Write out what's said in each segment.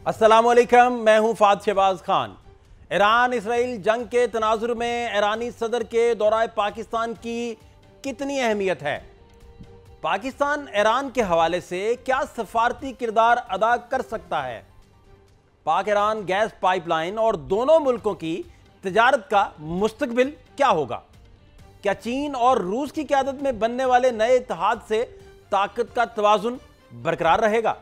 अस्सलामुअलैकुम, मैं हूं फाद शहबाज खान। ईरान इसराइल जंग के तनाजुर में ईरानी सदर के दौरा पाकिस्तान की कितनी अहमियत है? पाकिस्तान ईरान के हवाले से क्या सफारती किरदार अदा कर सकता है? पाक ईरान गैस पाइपलाइन और दोनों मुल्कों की तिजारत का मुस्तकबिल क्या होगा? क्या चीन और रूस की क़यादत में बनने वाले नए इत्तेहाद से ताकत का तवाजुन बरकरार रहेगा?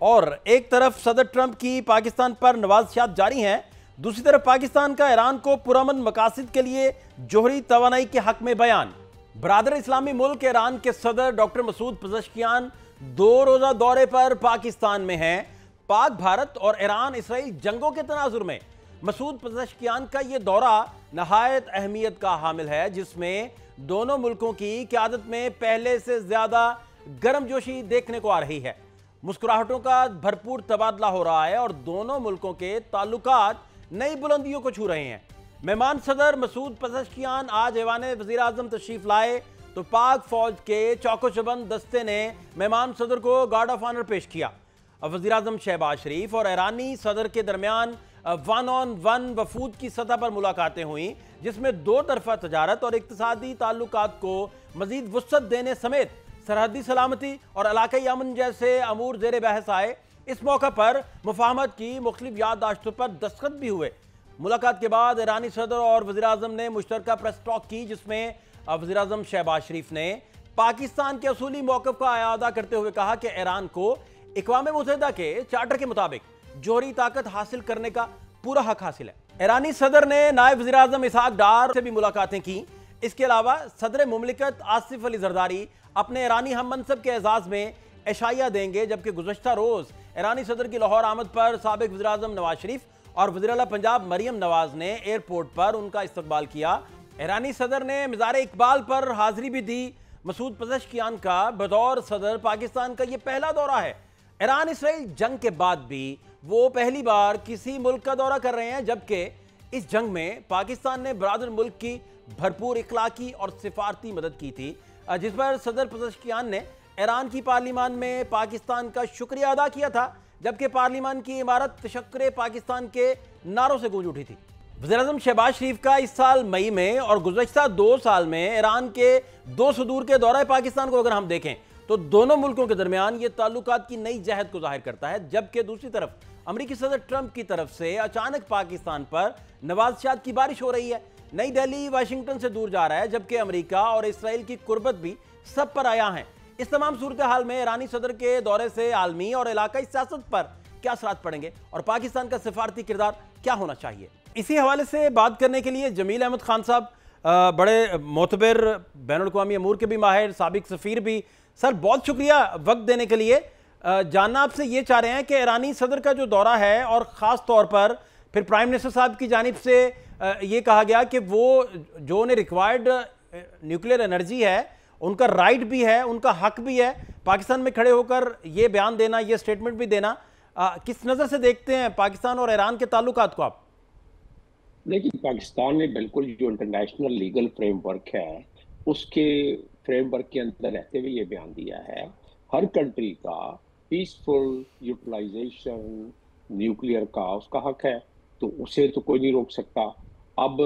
और एक तरफ सदर ट्रंप की पाकिस्तान पर नवाजिशात जारी हैं, दूसरी तरफ पाकिस्तान का ईरान को पुरअमन मकासद के लिए जोहरी तवानाई के हक में बयान। बरादर इस्लामी मुल्क ईरान के सदर डॉक्टर मसूद पज़ेश्कियान 2 रोजा दौरे पर पाकिस्तान में हैं। पाक भारत और ईरान इसराइल जंगों के तनाजुर में मसूद पज़ेश्कियान का यह दौरा नहायत अहमियत का हामिल है, जिसमें दोनों मुल्कों की क़यादत में पहले से ज्यादा गर्मजोशी देखने को आ रही है। मुस्कुराहटों का भरपूर तबादला हो रहा है और दोनों मुल्कों के ताल्लुकात नई बुलंदियों को छू रहे हैं। मेहमान सदर मसूद पज़ेश्कियान आज ऐवाने वज़ीर आज़म तशरीफ लाए तो पाक फौज के चौको-चबंद दस्ते ने मेहमान सदर को गार्ड ऑफ ऑनर पेश किया। वज़ीर आज़म शहबाज शरीफ और ईरानी सदर के दरमियान 1-on-1 वफूद की सतह पर मुलाकातें हुई, जिसमें दो तरफा तजारत और इक्तिसादी ताल्लुकात को मजीद वुसअत देने समेत सरहदी सलामती और इलाकाई अमन जैसे अमूर जेर बहस आए। इस मौका पर मुफाहमत की मुख्तलिफ याददाश्तों पर दस्तखत भी हुए। मुलाकात के बाद ईरानी सदर और वज़ीर आज़म ने मुश्तरका प्रेस टॉक की, जिसमें वज़ीर आज़म शहबाज शरीफ ने पाकिस्तान के असूली मौक़िफ़ का अयादा करते हुए कहा कि ईरान को इक़वाम मुत्तहिदा के चार्टर के मुताबिक जोहरी ताकत हासिल करने का पूरा हक हासिल है। ईरानी सदर ने नायब वज़ीर आज़म इसहाक डार से भी मुलाकातें की। इसके अलावा सदर मुमलिकत आसिफ अली जरदारी अपने ईरानी हम मनसब के एजाज में एशाइया देंगे, जबकि गुज़श्ता रोज़ ईरानी सदर की लाहौर आमद पर साबिक वज़ीर आज़म नवाज शरीफ और वज़ीर आला पंजाब मरियम नवाज ने एयरपोर्ट पर उनका इस्तकबाल किया। ईरानी सदर ने मज़ार इकबाल पर हाजिरी भी दी। मसूद पज़ेश्कियान का बतौर सदर पाकिस्तान का यह पहला दौरा है। ईरान इसराइल जंग के बाद भी वो पहली बार किसी मुल्क का दौरा कर रहे हैं, जबकि इस जंग में पाकिस्तान ने बरादर मुल्क की भरपूर इखलाकी और सिफारती मदद की थी, जिस पर सदर पज़ेश्कियान ने ईरान की पार्लिमान में पाकिस्तान का शुक्रिया अदा किया था, जबकि पार्लिमान की इमारत तशक्कुरे पाकिस्तान के नारों से गूंज उठी थी। वज़ीर आज़म शहबाज शरीफ का इस साल मई में और गुज़श्ता 2 साल में ईरान के 2 सदूर के दौरे पाकिस्तान को अगर हम देखें तो दोनों मुल्कों के दरमियान ये ताल्लुकात की नई जहद को जाहिर करता है, जबकि दूसरी तरफ अमरीकी सदर ट्रंप की तरफ से अचानक पाकिस्तान पर नवाजिशात की बारिश हो रही है। नई दिल्ली वाशिंगटन से दूर जा रहा है, जबकि अमेरिका और इसराइल की कुर्बत भी सब पर आया है। इस तमाम सूरत हाल में ईरानी सदर के दौरे से आलमी और इलाकाई सियासत पर क्या असरात पड़ेंगे और पाकिस्तान का सिफारती किरदार क्या होना चाहिए, इसी हवाले से बात करने के लिए जमील अहमद खान साहब, बड़े मोतबर बैनुल-अक़वामी अमूर के भी माहिर, साबिक सफ़ीर भी। सर, बहुत शुक्रिया वक्त देने के लिए। जानना आपसे ये चाह रहे हैं कि ईरानी सदर का जो दौरा है और ख़ास तौर पर फिर प्राइम मिनिस्टर साहब की जानिब से ये कहा गया कि वो जो उन्हें रिक्वायर्ड न्यूक्लियर एनर्जी है, उनका राइट भी है, उनका हक भी है पाकिस्तान में खड़े होकर ये बयान देना, ये स्टेटमेंट भी देना। किस नज़र से देखते हैं पाकिस्तान और ईरान के ताल्लुकात को आप? देखिए, पाकिस्तान ने बिल्कुल जो इंटरनेशनल लीगल फ्रेमवर्क है, उसके फ्रेमवर्क के अंदर रहते हुए ये बयान दिया है, हर कंट्री का पीसफुल यूटिलाइजेशन न्यूक्लियर का उसका हक है, तो उसे तो कोई नहीं रोक सकता। अब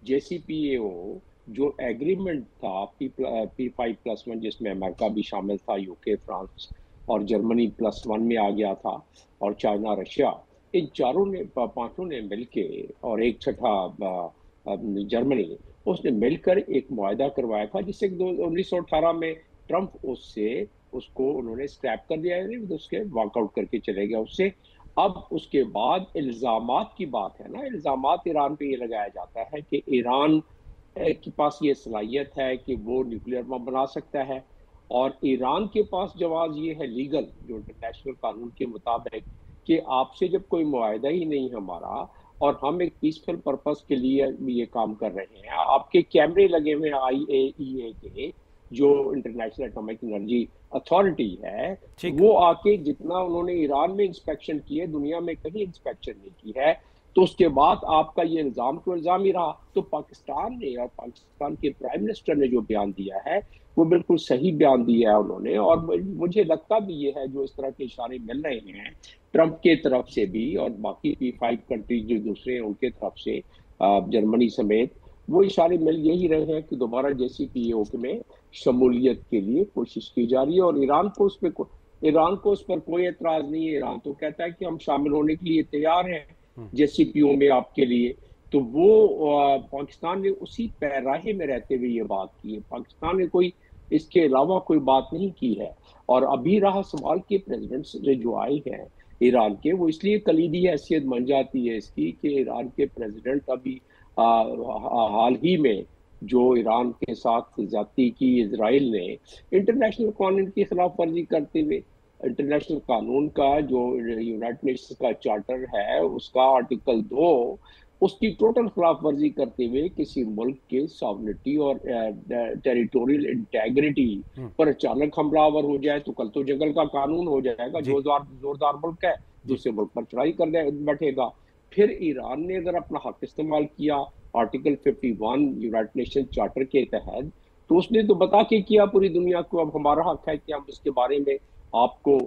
JCPOA जो एग्रीमेंट था P5+1, जिसमें अमेरिका भी शामिल था, यूके, फ्रांस और जर्मनी +1 में आ गया था, और चाइना, रशिया, इन चारों ने, पांचों ने मिलके, और एक छठा जर्मनी, उसने मिलकर एक मुआहदा करवाया था, जिससे 1918 में ट्रंप उसको उन्होंने स्क्रैप कर दिया, यानी उसके वॉकआउट करके चले गया उससे। अब उसके बाद इल्जामात की बात है ना, इल्जामात ईरान पे ये लगाया जाता है कि ईरान के पास ये सलाहियत है कि वो न्यूक्लियर बम बना सकता है, और ईरान के पास जवाब ये है लीगल, जो इंटरनेशनल कानून के मुताबिक, कि आपसे जब कोई मुआहदा ही नहीं हमारा और हम एक पीसफुल पर्पस के लिए ये काम कर रहे हैं, आपके कैमरे लगे हुए हैं IAEA के, जो इंटरनेशनल एटॉमिक एनर्जी अथॉरिटी है, वो आके जितना उन्होंने ईरान में इंस्पेक्शन की है, दुनिया में कहीं इंस्पेक्शन नहीं की है, तो उसके बाद आपका ये इल्जाम तो इल्जाम ही रहा। तो पाकिस्तान ने और पाकिस्तान के प्राइम मिनिस्टर ने जो बयान दिया है वो बिल्कुल सही बयान दिया है उन्होंने। और मुझे लगता भी ये है, जो इस तरह के इशारे मिल रहे हैं ट्रंप के तरफ से भी और बाकी भी 5 कंट्रीज जो दूसरे हैं उनके तरफ से, जर्मनी समेत, वो इशारे मिल यही रहे हैं कि दोबारा JCPOA में शमूलियत के लिए कोशिश की जा रही है। और ईरान को उस पर कोई एतराज नहीं है। ईरान तो कहता है कि हम शामिल होने के लिए तैयार हैं JCPOA में आपके लिए। तो वो पाकिस्तान ने उसी पैराहे में रहते हुए ये बात की है। पाकिस्तान ने कोई इसके अलावा कोई बात नहीं की है। और अभी रहा सवाल के प्रेसिडेंट से जो आए हैं ईरान के, वो इसलिए कलीदी हैसियत बन जाती है इसकी कि ईरान के प्रेसिडेंट अभी हाल ही में जो ईरान के साथ ज्यादती की इजराइल ने, इंटरनेशनल कानून की खिलाफ वर्जी करते हुए, इंटरनेशनल कानून का जो यूनाइटेड नेशंस का चार्टर है उसका आर्टिकल 2, उसकी टोटल खिलाफ वर्जी करते हुए किसी मुल्क के सॉवरेनिटी और टेरिटोरियल इंटेग्रिटी पर अचानक हमलावर हो जाए तो कल तो जंगल का कानून हो जाएगा। जोरदार मुल्क है, दूसरे मुल्क पर चढ़ाई कर बैठेगा। फिर ईरान ने अगर अपना हक इस्तेमाल किया आर्टिकल 51 यूनाइटेड नेशन चार्टर के तहत, तो उसने तो बता के किया पूरी दुनिया को, अब हमारा हक है कि हम इसके बारे में आपको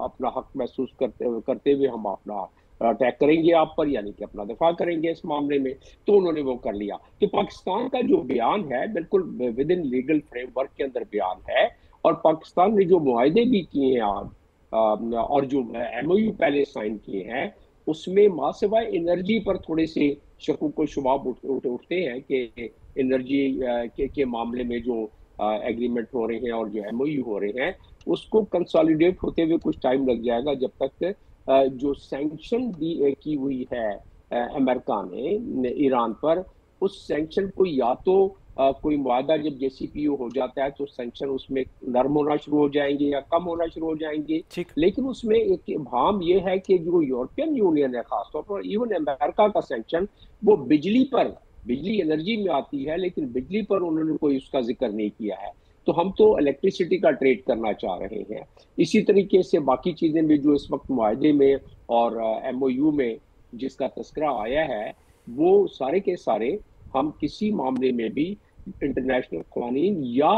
अपना हक महसूस करते हुए हम अपना अटैक करेंगे आप पर, यानी कि अपना दफा करेंगे इस मामले में। तो उन्होंने वो कर लिया। तो पाकिस्तान का जो बयान है बिल्कुल विद इन लीगल फ्रेमवर्क के अंदर बयान है। और पाकिस्तान ने जो मुआहदे भी किए हैं आज और जो MOU पहले साइन किए हैं, उसमें मासिवाय एनर्जी पर थोड़े से शकूक व शुबाब उठते हैं कि एनर्जी के मामले में जो एग्रीमेंट हो रहे हैं और जो MOU हो रहे हैं उसको कंसोलिडेट होते हुए कुछ टाइम लग जाएगा, जब तक जो सैंक्शन की हुई है अमेरिका ने ईरान पर, उस सैंक्शन को या तो कोई मुआहदा जब JCPOA हो जाता है तो सैंक्शन उसमें नरम होना शुरू हो जाएंगे या कम होना शुरू हो जाएंगे। लेकिन उसमें एक भाम ये है कि जो यूरोपियन यूनियन है, खासतौर पर इवन अमेरिका का सैंक्शन, वो बिजली एनर्जी में आती है, लेकिन बिजली पर उन्होंने कोई उसका जिक्र नहीं किया है। तो हम तो इलेक्ट्रिसिटी का ट्रेड करना चाह रहे हैं। इसी तरीके से बाकी चीजें भी जो इस वक्त मुआहदे में और MOU में जिसका तस्करा आया है, वो सारे के सारे हम किसी मामले में भी इंटरनेशनल कानून या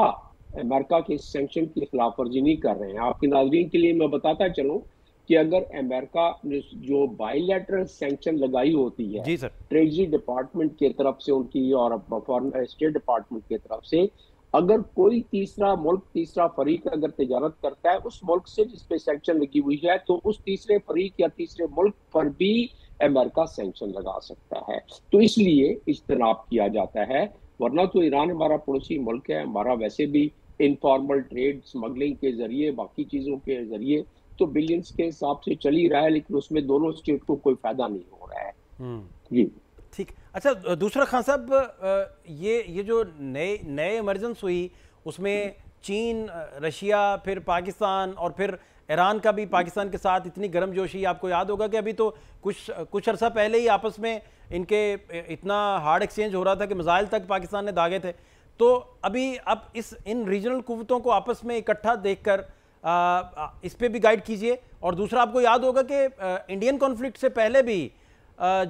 अमेरिका के सैंक्शन की खिलाफ वर्जी नहीं कर रहे हैं। आपके नाज़रीन के लिए मैं बताता चलूं कि अगर अमेरिका ने जो बायलैटरल सैंक्शन लगाई होती है ट्रेजरी डिपार्टमेंट की तरफ से उनकी और फॉरेन स्टेट डिपार्टमेंट की तरफ से, अगर कोई तीसरा फरीक अगर तिजारत करता है उस मुल्क से जिस पे सैंक्शन लगी हुई है, तो उस तीसरे फरीक या तीसरे मुल्क पर भी अमेरिका सैंक्शन लगा सकता है। तो इसलिए इज्तनाब किया जाता है। वरना तो ईरान हमारा पड़ोसी मुल्क है, हमारा वैसे भी इनफॉर्मल ट्रेड स्मगलिंग के जरिए, बाकी चीजों के जरिए तो बिलियंस के हिसाब से चल ही रहा है, लेकिन उसमें दोनों स्टेट को कोई फायदा नहीं हो रहा है। जी ठीक। अच्छा, दूसरा खान साहब, ये जो नए इमरजेंस हुई उसमें चीन, रशिया, फिर पाकिस्तान और फिर ईरान का भी पाकिस्तान के साथ इतनी गर्मजोशी, आपको याद होगा कि अभी तो कुछ अरसा पहले ही आपस में इनके इतना हार्ड एक्सचेंज हो रहा था कि मिसाइल तक पाकिस्तान ने दागे थे। तो अभी अब इन रीजनल कुव्वतों को आपस में इकट्ठा देखकर इस पे भी गाइड कीजिए। और दूसरा, आपको याद होगा कि इंडियन कॉन्फ्लिक्ट से पहले भी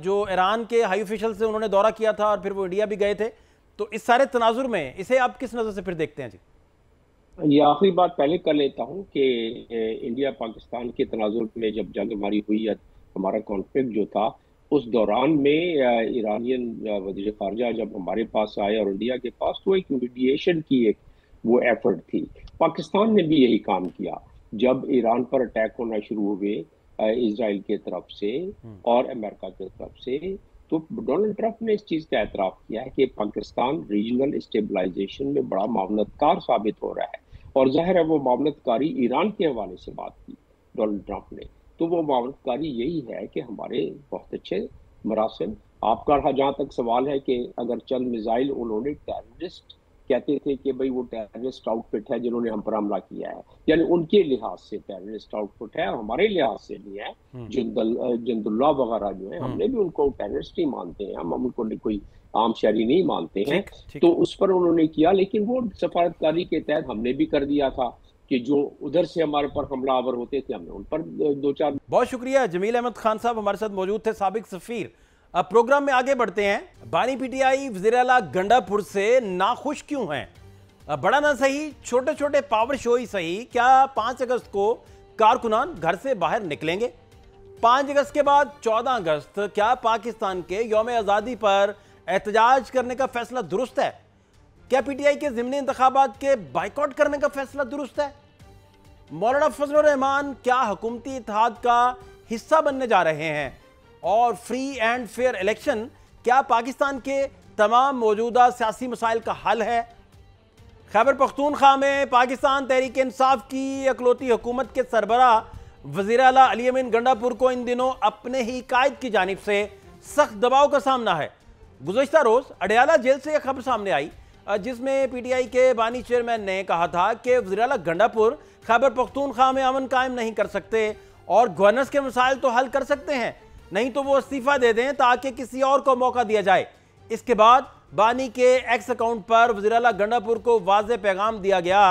जो ईरान के हाई ऑफिशियल से उन्होंने दौरा किया था और फिर वो इंडिया भी गए थे। तो इस सारे तनाजुर में इसे आप किस नज़र से फिर देखते हैं? जी, ये आखिरी बात पहले कर लेता हूँ कि इंडिया पाकिस्तान के तनाजुर में जब जंग हमारी हुई, हमारा कॉन्फ्लिक्ट जो था, उस दौरान में ईरानियन वज़ीर ख़ारजा जब हमारे पास आए और इंडिया के पास, तो एक मीडिएशन की एक वो एफर्ट थी। पाकिस्तान ने भी यही काम किया। जब ईरान पर अटैक होना शुरू हुए इजराइल के तरफ से और अमेरिका की तरफ से, तो डोनाल्ड ट्रंप ने इस चीज़ का एतराफ़ किया है कि पाकिस्तान रीजनल स्टेबलाइजेशन में बड़ा मामलतकार साबित हो रहा है। और जाहिर है वो मामलतकारी ईरान के हवाले से बात की डोनाल्ड ट्रंप ने। तो वो मामलतकारी यही है कि हमारे बहुत अच्छे मरासिम, आपका जहाँ तक सवाल है कि अगर चंद मिसाइल उन्होंने टेररिस्ट कहते थे कि भाई वो टेररिस्ट आउटफिट है जिन्होंने हम पर हमला किया है, यानी उनके लिहाज से टेररिस्ट आउटफिट है, हमारे लिहाज से नहीं है। जिंदुल्लाह वगैरह जो है, हमने भी उनको टेररिस्ट ही मानते हैं, हम उनको कोई आम शहरी नहीं मानते हैं। तो उस पर उन्होंने किया, लेकिन वो सफारतकारी के तहत हमने भी कर दिया था कि जो उधर से हमारे पर हमलावर होते थे हमने उन पर दो चार। बहुत शुक्रिया। जमील अहमद खान साहब हमारे साथ मौजूद थे, साबिक सफीर अब प्रोग्राम में आगे बढ़ते हैं। बानी पीटीआई वज़ीर आला गंडापुर से नाखुश क्यों हैं? बड़ा ना सही, छोटे छोटे पावर शो ही सही, क्या 5 अगस्त को कारकुनान घर से बाहर निकलेंगे? 5 अगस्त के बाद 14 अगस्त क्या पाकिस्तान के यौम आज़ादी पर एहतजाज करने का फैसला दुरुस्त है? क्या पीटीआई के ज़िमनी इंतखाबात के बाइकआउट करने का फैसला दुरुस्त है? मौलाना फजलुर रहमान क्या हुकूमती इत्तेहाद का हिस्सा बनने जा रहे हैं? और फ्री एंड फेयर इलेक्शन क्या पाकिस्तान के तमाम मौजूदा सियासी मसाइल का हल है? खैबर पख्तूनख्वा में पाकिस्तान तहरीक इंसाफ की इकलौती हुकूमत के सरबराह वज़ीर आला अली अमीन गंडापुर को इन दिनों अपने ही कायद की जानिब से सख्त दबाव का सामना है। गुज़श्ता रोज़ अडयाला जेल से यह खबर सामने आई जिसमें पीटीआई के बानी चेयरमैन ने कहा था कि वज़ीर आला गंडापुर खैबर पख्तूनख्वा में अमन कायम नहीं कर सकते और गवर्नर्स के मसाइल तो हल कर सकते हैं, नहीं तो वो इस्तीफा दे दें ताकि किसी और को मौका दिया जाए। इसके बाद बानी के एक्स अकाउंट पर वज़ीर आला गंडापुर को वाज़े पैगाम दिया गया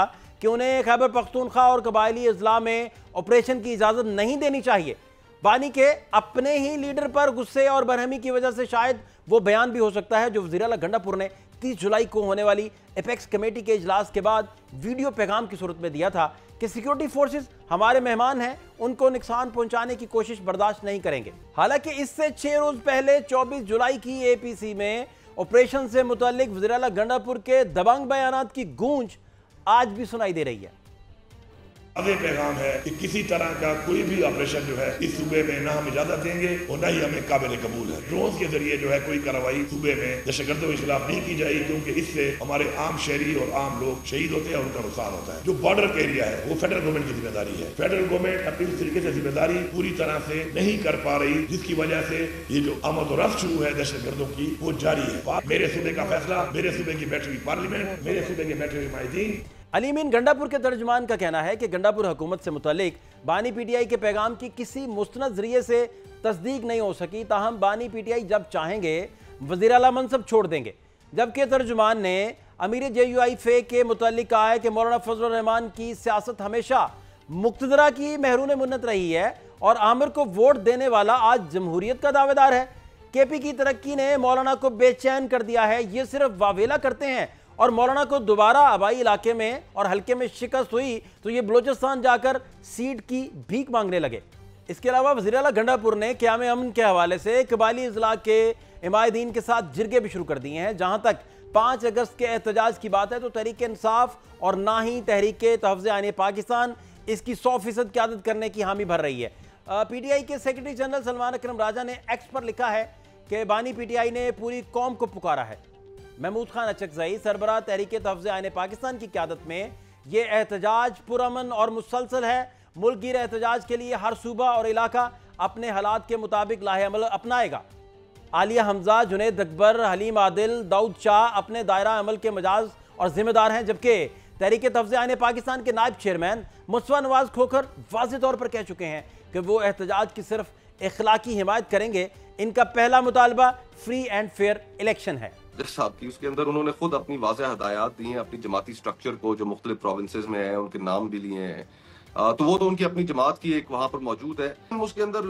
कि उन्हें खैबर पख्तूनख्वा और कबायली अजला में ऑपरेशन की इजाज़त नहीं देनी चाहिए। बानी के अपने ही लीडर पर गुस्से और बरहमी की वजह से शायद वो बयान भी हो सकता है जो वज़ीर आला गंडापुर ने 30 जुलाई को होने वाली एपेक्स कमेटी के इजलास के बाद वीडियो पैगाम की सूरत में दिया था कि सिक्योरिटी फोर्सेस हमारे मेहमान हैं, उनको नुकसान पहुंचाने की कोशिश बर्दाश्त नहीं करेंगे। हालांकि इससे 6 रोज पहले 24 जुलाई की एपीसी में ऑपरेशन से मुताल्लिक वज़ीर आला गंडापुर के दबंग बयानात की गूंज आज भी सुनाई दे रही है। आगे पैगाम है कि किसी तरह का कोई भी ऑपरेशन जो है इस सूबे में ना हम इजाजत देंगे और ना ही हमें काबिल कबूल है। ड्रोन के जरिए जो है कोई कार्रवाई सूबे में दहशतगर्दों के खिलाफ नहीं की जाएगी, क्योंकि इससे हमारे आम शहरी और आम लोग शहीद होते हैं और उनका नुकसान होता है। जो बॉर्डर एरिया है वो फेडरल गवर्नमेंट की जिम्मेदारी है। फेडरल गवर्नमेंट अपनी इस तरीके से जिम्मेदारी पूरी तरह से नहीं कर पा रही, जिसकी वजह से ये जो आमद और रफ्त शुरू है दहशतगर्दों की वो जारी है। मेरे सूबे का फैसला, मेरे सूबे की बैठी हुई पार्लियामेंट, मेरे सूबे के बैठे हुए माहिदीन। अली अमीन गंडापुर के तर्जुमान का कहना है कि गंडापुर हुकूमत से मुतालिक बानी पीटीआई के पैगाम की किसी मुस्तनद जरिए से तस्दीक नहीं हो सकी, ताहम बानी पीटीआई जब चाहेंगे वज़ीर आला मनसब छोड़ देंगे। जबकि तर्जुमान ने अमीर JUI फे के मुतालिक कहा है कि मौलाना फजलुर रहमान की सियासत हमेशा मुक्तदरा की महरूने मुन्नत रही है और आमिर को वोट देने वाला आज जमहूरियत का दावेदार है। KP की तरक्की ने मौलाना को बेचैन कर दिया है, ये सिर्फ वावेला करते हैं और मौलाना को दोबारा आबाई इलाके में और हल्के में शिकस्त हुई तो ये बलोचिस्तान जाकर सीट की भीख मांगने लगे। इसके अलावा वज़ीर आला गंडापुर ने क़याम अमन के हवाले से कबायली अजला के इमायदीन के साथ जिरगे भी शुरू कर दिए हैं। जहां तक 5 अगस्त के एहतजाज की बात है तो तहरीक इंसाफ और ना ही तहरीक तहफ़्ज़ुज़ आईन पाकिस्तान इसकी 100% क़यादत करने की हामी भर रही है। PTI के सेक्रेटरी जनरल सलमान अकरम राजा ने एक्स पर लिखा है कि बानी PTI ने पूरी कौम को पुकारा है। महमूद खान अचकज़ई सरबराह तहरीक तहफ़्ज़ुज़ आईन पाकिस्तान की क़यादत में ये एहतजाज पुरअमन और मुसलसल है। मुल्क गिर एहतजाज के लिए हर सूबा और इलाका अपने हालात के मुताबिक लाहे अमल अपनाएगा। आलिया हमजा, जुनैद अकबर, हलीम आदिल, दाऊद शाह अपने दायरा अमल के मजाज और जिम्मेदार हैं, जबकि तहरीक तहफ़्ज़ुज़ आईन पाकिस्तान के नायब चेयरमैन मुस्तफ़ा नवाज खोखर वाज़ेह तौर पर कह चुके हैं कि वो एहतजाज की सिर्फ इखलाकी हिमायत करेंगे। इनका पहला मुतालबा फ्री एंड फेयर इलेक्शन है। साहब की उसके अंदर उन्होंने खुद अपनी वाज़ेह हदायत दी हैं अपनी जमाती स्ट्रक्चर को, जो मुख्तलिफ प्रोविंसेस में है, उनके नाम भी लिए हैं। तो वो तो उनकी अपनी जमात की एक वहाँ पर मौजूद है। हम उसके अंदर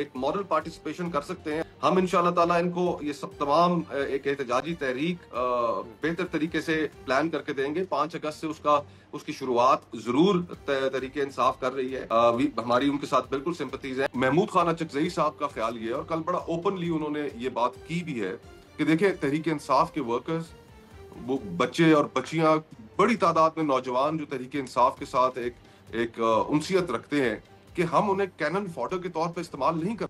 एक मॉरल पार्टिसिपेशन कर सकते हैं। हम इंशाल्लाह ताला इनको ये सब तमाम एक एहतजाजी तहरीक बेहतर तरीके से प्लान करके देंगे। 5 अगस्त से उसकी शुरुआत जरूर तरीके इंसाफ कर रही है। हमारी उनके साथ बिल्कुल सिंपथीज है। महमूद खान अचकज़ई साहब का ख्याल ये है, और कल बड़ा ओपनली उन्होंने ये बात की भी है कि देखिए तहरीक इंसाफ के वर्कर्स, वो बच्चे और बच्चियां, बड़ी तादाद में नौजवान जो तहरीक इंसाफ के साथ एक उनसियत रखते हैं कि हम उन्हें कैनन फॉडर के तौर पर इस्तेमाल नहीं कर।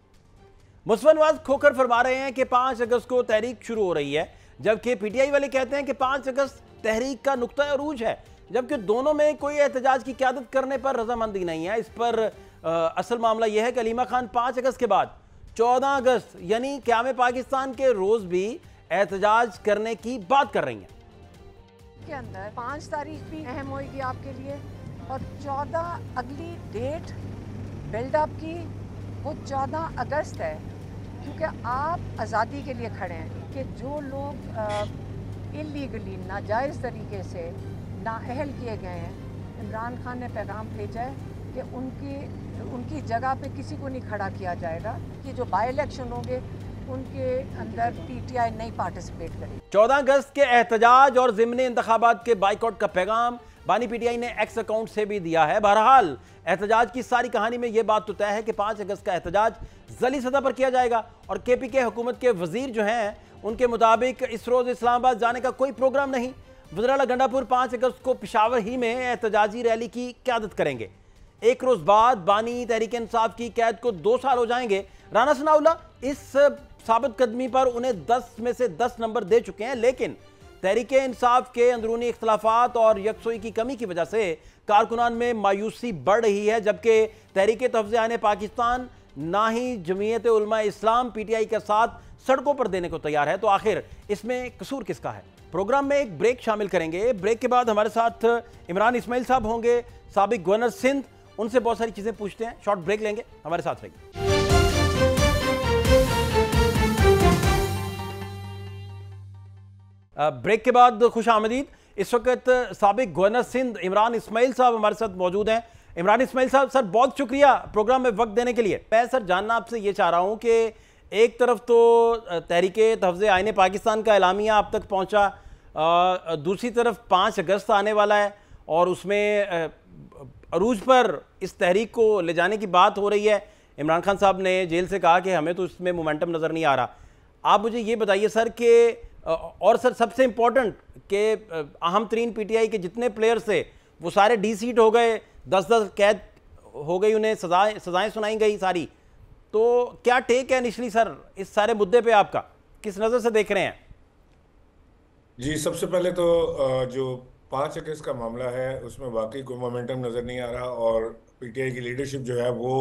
मुस्तफ़ा नवाज खोखर फरमा रहे हैं कि 5 अगस्त को तहरीक शुरू हो रही है, जबकि PTI वाले कहते हैं कि 5 अगस्त तहरीक का नुक्ता अरूज है, जबकि दोनों में कोई एहतजाज की क़यादत करने पर रजामंदी नहीं है। इस पर असल मामला यह है कि अलीमा खान 5 अगस्त के बाद 14 अगस्त यानी क़याम पाकिस्तान के रोज भी एहतजाज करने की बात कर रही हैं। के अंदर 5 तारीख भी अहम होगी आपके लिए, और 14 अगली डेट बिल्डअप की वो 14 अगस्त है, क्योंकि आप आज़ादी के लिए खड़े हैं कि जो लोग इलीगली नाजायज़ तरीके से नाअहल किए गए हैं, इमरान खान ने पैगाम भेजा है कि उनकी जगह पे किसी को नहीं खड़ा किया जाएगा। कि जो बाई इलेक्शन होंगे उनके अंदर पीटीआई नहीं पार्टिसिपेट करेगी। 14 अगस्त के एहतजाज और ज़िमनी इंतखाबात के बाइकआउट का पैगाम बानी पीटीआई ने एक्स अकाउंट से भी दिया है। बहरहाल एहतजाज की सारी कहानी में यह बात तो तय है कि 5 अगस्त का एहतजाज जली सतह पर किया जाएगा और केपीके हुकूमत के वजीर जो हैं उनके मुताबिक इस रोज इस्लामाबाद जाने का कोई प्रोग्राम नहीं। वज़ीर-ए-आला गंडापुर 5 अगस्त को पेशावर ही में एहतजाजी रैली की क़यादत करेंगे। एक रोज बाद बानी तहरीक इंसाफ की कैद को 2 साल हो जाएंगे। राना सनाउल्लाह इस साबित कदमी पर उन्हें 10 में से 10 नंबर दे चुके हैं, लेकिन तहरीक इंसाफ के अंदरूनी इख्तलाफात और यकसुई की कमी की वजह से कारकुनान में मायूसी बढ़ रही है, जबकि तहरीक तहफ़्ज़ुज़-ए-आइन पाकिस्तान ना ही जमीयत उलमा इस्लाम पीटीआई के साथ सड़कों पर देने को तैयार है। तो आखिर इसमें कसूर किसका है? प्रोग्राम में एक ब्रेक शामिल करेंगे। ब्रेक के बाद हमारे साथ इमरान इस्माइल साहब होंगे, साबिक गवर्नर सिंध, उनसे बहुत सारी चीजें पूछते हैं। शॉर्ट ब्रेक लेंगे, हमारे साथ रहिए। ब्रेक के बाद खुश आमदीद। इस वक्त साबिक गवर्नर सिंध इमरान इस्माइल साहब हमारे साथ मौजूद हैं। इमरान इस्माइल साहब, सर बहुत शुक्रिया प्रोग्राम में वक्त देने के लिए। मैं सर जानना आपसे ये चाह रहा हूँ कि एक तरफ तो तहरीक तहफ़्ज़ुज़-ए-आइन पाकिस्तान का एलामिया आप तक पहुँचा, दूसरी तरफ 5 अगस्त आने वाला है और उसमें अरूज पर इस तहरीक को ले जाने की बात हो रही है। इमरान खान साहब ने जेल से कहा कि हमें तो इसमें मोमेंटम नज़र नहीं आ रहा। आप मुझे ये बताइए सर कि और सर सबसे इम्पोर्टेंट कि अहम तरीन पीटीआई के जितने प्लेयर्स थे वो सारे डी-सीट हो गए, 10-10 कैद हो गई, उन्हें सजाएं सुनाई गई सारी। तो क्या टेक है इनिशली सर इस सारे मुद्दे पे आपका, किस नज़र से देख रहे हैं? जी, सबसे पहले तो जो 5 अगस्त का मामला है उसमें वाकई कोई मोमेंटम नज़र नहीं आ रहा और पीटीआई की लीडरशिप जो है वो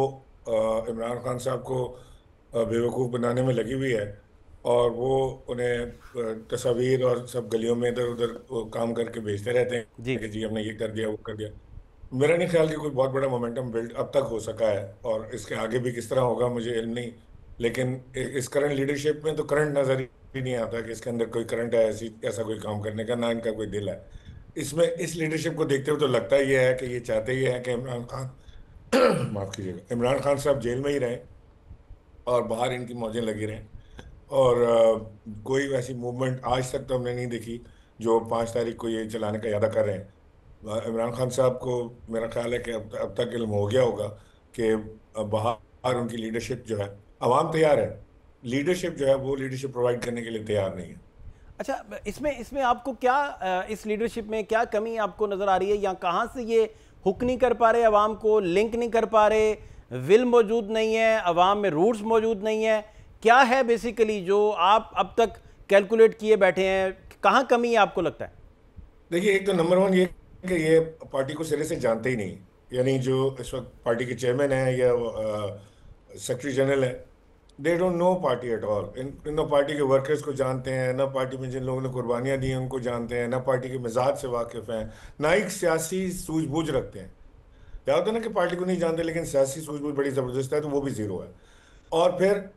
इमरान खान साहब को बेवकूफ़ बनाने में लगी हुई है और वो उन्हें तस्वीर और सब गलियों में इधर उधर काम करके भेजते रहते हैं कि जी हमने ये कर दिया वो कर दिया। मेरा नहीं ख्याल कि कोई बहुत बड़ा मोमेंटम बिल्ड अब तक हो सका है और इसके आगे भी किस तरह होगा मुझे इल्म नहीं, लेकिन इस करंट लीडरशिप में तो करंट नज़र ही नहीं आता कि इसके अंदर कोई करंट है ऐसा कोई काम करने का, ना इनका कोई दिल है इसमें। इस लीडरशिप को देखते हुए तो लगता ही है कि ये चाहते ही है कि इमरान खान माफ़ कीजिएगा, इमरान खान साहब जेल में ही रहें और बाहर इनकी मौजें लगी रहें और कोई वैसी मूवमेंट आज तक तो हमने नहीं देखी जो 5 तारीख को ये चलाने का इरादा कर रहे हैं। इमरान खान साहब को मेरा ख्याल है कि अब तक इल्म हो गया होगा कि बाहर उनकी लीडरशिप जो है, अवाम तैयार है, लीडरशिप जो है वो लीडरशिप प्रोवाइड करने के लिए तैयार नहीं है। अच्छा, इसमें आपको क्या इस लीडरशिप में क्या कमी आपको नज़र आ रही है, या कहाँ से ये हुक नहीं कर पा रहे, अवाम को लिंक नहीं कर पा रहे, विल मौजूद नहीं है, अवाम में रूट्स मौजूद नहीं है, क्या है बेसिकली जो आप अब तक कैलकुलेट किए बैठे हैं, कहाँ कमी है आपको लगता है? देखिए, एक तो नंबर 1 ये कि ये पार्टी को सिरे से जानते ही नहीं, यानी जो इस वक्त पार्टी के चेयरमैन है या सेक्रेटरी जनरल है, they don't know party at all. In party के वर्कर्स को जानते हैं, ना पार्टी में जिन लोगों ने कुर्बानियाँ दी हैं उनको जानते हैं, ना पार्टी के मिजाज से वाकिफ़ हैं, ना एक सियासी सूझबूझ रखते हैं। क्या होता है ना कि पार्टी को नहीं जानते लेकिन सियासी सूझबूझ बड़ी ज़बरदस्त है, तो वो भी ज़ीरो है। और फिर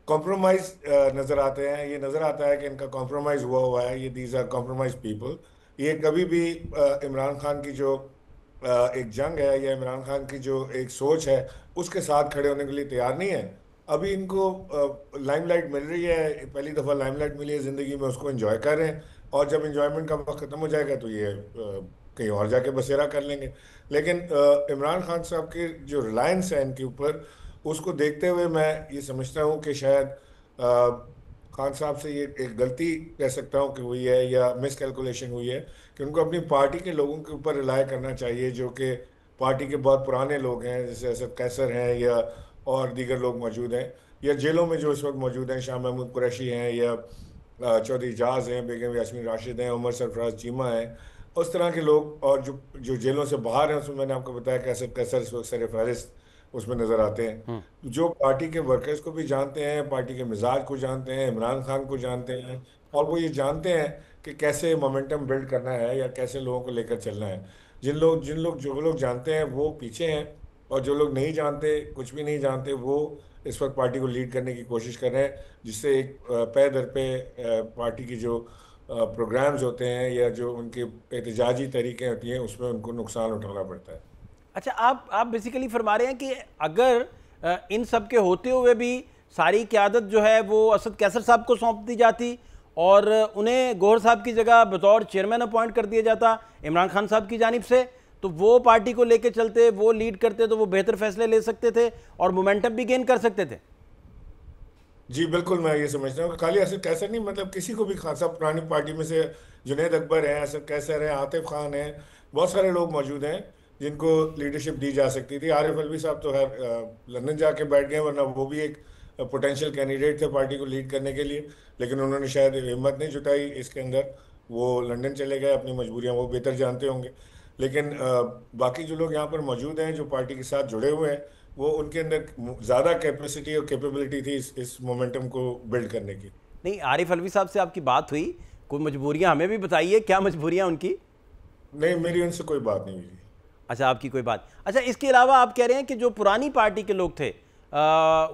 कॉम्प्रोमाइज़ नज़र आते हैं, ये नज़र आता है कि इनका कॉम्प्रोमाइज़ हुआ है, ये दीज आर कॉम्प्रोमाइज पीपल। ये कभी भी इमरान खान की जो एक जंग है या इमरान खान की जो एक सोच है उसके साथ खड़े होने के लिए तैयार नहीं है। अभी इनको लाइमलाइट मिल रही है, पहली दफ़ा लाइमलाइट मिली है ज़िंदगी में, उसको एंजॉय कर रहे हैं और जब एंजॉयमेंट का वक्त ख़त्म हो जाएगा तो ये कहीं और जाके बसेरा कर लेंगे। लेकिन इमरान खान साहब की जो रिलायंस है इनके ऊपर, उसको देखते हुए मैं ये समझता हूँ कि शायद खान साहब से ये एक गलती कह सकता हूँ कि हुई है या मिसकैलकुलेशन हुई है कि उनको अपनी पार्टी के लोगों के ऊपर रिलाय करना चाहिए जो कि पार्टी के बहुत पुराने लोग हैं, जैसे असद कैसर हैं या और दीगर लोग मौजूद हैं, या जेलों में जो इस वक्त मौजूद हैं, शाह महमूद कुरैशी हैं या चौधरी इजाज़ हैं, बेगम यास्मीन राशिद हैं, उमर सरफराज चीमा हैं, उस तरह के लोग। और जो जेलों से बाहर हैं उसमें मैंने आपको बताया कि असद कैसर इस वक्त सर फहरिस्त उसमें नज़र आते हैं, जो पार्टी के वर्कर्स को भी जानते हैं, पार्टी के मिजाज को जानते हैं, इमरान खान को जानते हैं, और वो ये जानते हैं कि कैसे मोमेंटम बिल्ड करना है या कैसे लोगों को लेकर चलना है। जो लोग जानते हैं वो पीछे हैं और जो लोग नहीं जानते, कुछ भी नहीं जानते, वो इस वक्त पार्टी को लीड करने की कोशिश कर रहे हैं, जिससे एक पे दर पे पार्टी की जो प्रोग्राम्स होते हैं या जो उनके एहतजाजी तरीके होती हैं उसमें उनको नुकसान उठाना पड़ता है। अच्छा, आप बेसिकली फरमा रहे हैं कि अगर इन सब के होते हुए भी सारी क़यादत जो है वो असद कैसर साहब को सौंप दी जाती और उन्हें गौहर साहब की जगह बतौर चेयरमैन अपॉइंट कर दिया जाता इमरान खान साहब की जानिब से, तो वो पार्टी को लेके चलते, वो लीड करते, तो वो बेहतर फैसले ले सकते थे और मोमेंटम भी गेन कर सकते थे। जी बिल्कुल, मैं ये समझता हूँ खाली असद कैसर नहीं, मतलब किसी को भी, खान साहब पुरानी पार्टी में से जुनैद अकबर हैं, असद कैसर हैं, आतिफ खान हैं, बहुत सारे लोग मौजूद हैं जिनको लीडरशिप दी जा सकती थी। आरिफ अलवी साहब तो लंदन जाके बैठ गए, वरना वो भी एक पोटेंशियल कैंडिडेट थे पार्टी को लीड करने के लिए, लेकिन उन्होंने शायद हिम्मत नहीं जुटाई इसके अंदर, वो लंदन चले गए, अपनी मजबूरियां वो बेहतर जानते होंगे। लेकिन बाकी जो लोग यहाँ पर मौजूद हैं जो पार्टी के साथ जुड़े हुए हैं, वो उनके अंदर ज़्यादा कैपेसिटी और कैपेबिलिटी थी इस मोमेंटम को बिल्ड करने की। नहीं, आरिफ अलवी साहब से आपकी बात हुई, कोई मजबूरियां हमें भी बताइए, क्या मजबूरियां उनकी? नहीं, मेरी उनसे कोई बात नहीं हुई। अच्छा, आपकी कोई बात। अच्छा, इसके अलावा आप कह रहे हैं कि जो पुरानी पार्टी के लोग थे